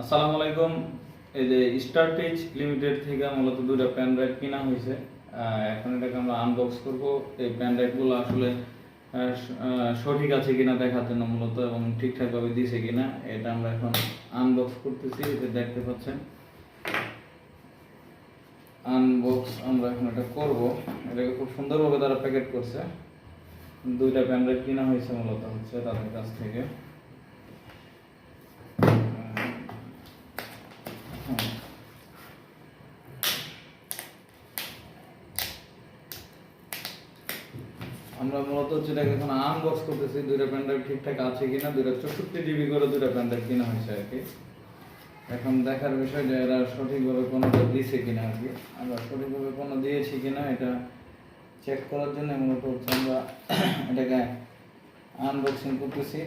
আসসালামু আলাইকুম। এই যে স্টারটেজ লিমিটেড থেকে মূলত দুটো পেন ড্রাইভ কেনা হয়েছে। এখন এটাকে আমরা আনবক্স করব। এই পেন ড্রাইভগুলো আসলে সঠিক আছে কিনা দেখার জন্য মূলত, এবং ঠিকঠাকভাবে দিয়েছে কিনা এটা আমরা এখন আনবক্স করতেছি। এটা দেখতে পাচ্ছেন, আনবক্স আমরা এখন এটা করব। এটাকে খুব সুন্দরভাবে তারা প্যাকেট করছে। দুইটা পেন ড্রাইভ কেনা হয়েছে মূলত হচ্ছে তাদের কাছ থেকে। আমরা মূলত যেটাকে এখন আনবক্স করতেছি, দুইটা পেন ড্রাইভ ঠিকঠাক আছে কিনা। দুইটা 64 জিবি করে দুইটা পেন ড্রাইভ কেনা হয়েছে আর কি। এখন দেখার বিষয় যে এরা সঠিকভাবে কোনোটা দিয়েছে কিনা আর কি। আমরা সঠিকভাবে কোনো দিয়েছি কিনা এটা চেক করার জন্য মূলত হচ্ছে আমরা এটাকে আনবক্সিং করতেছি।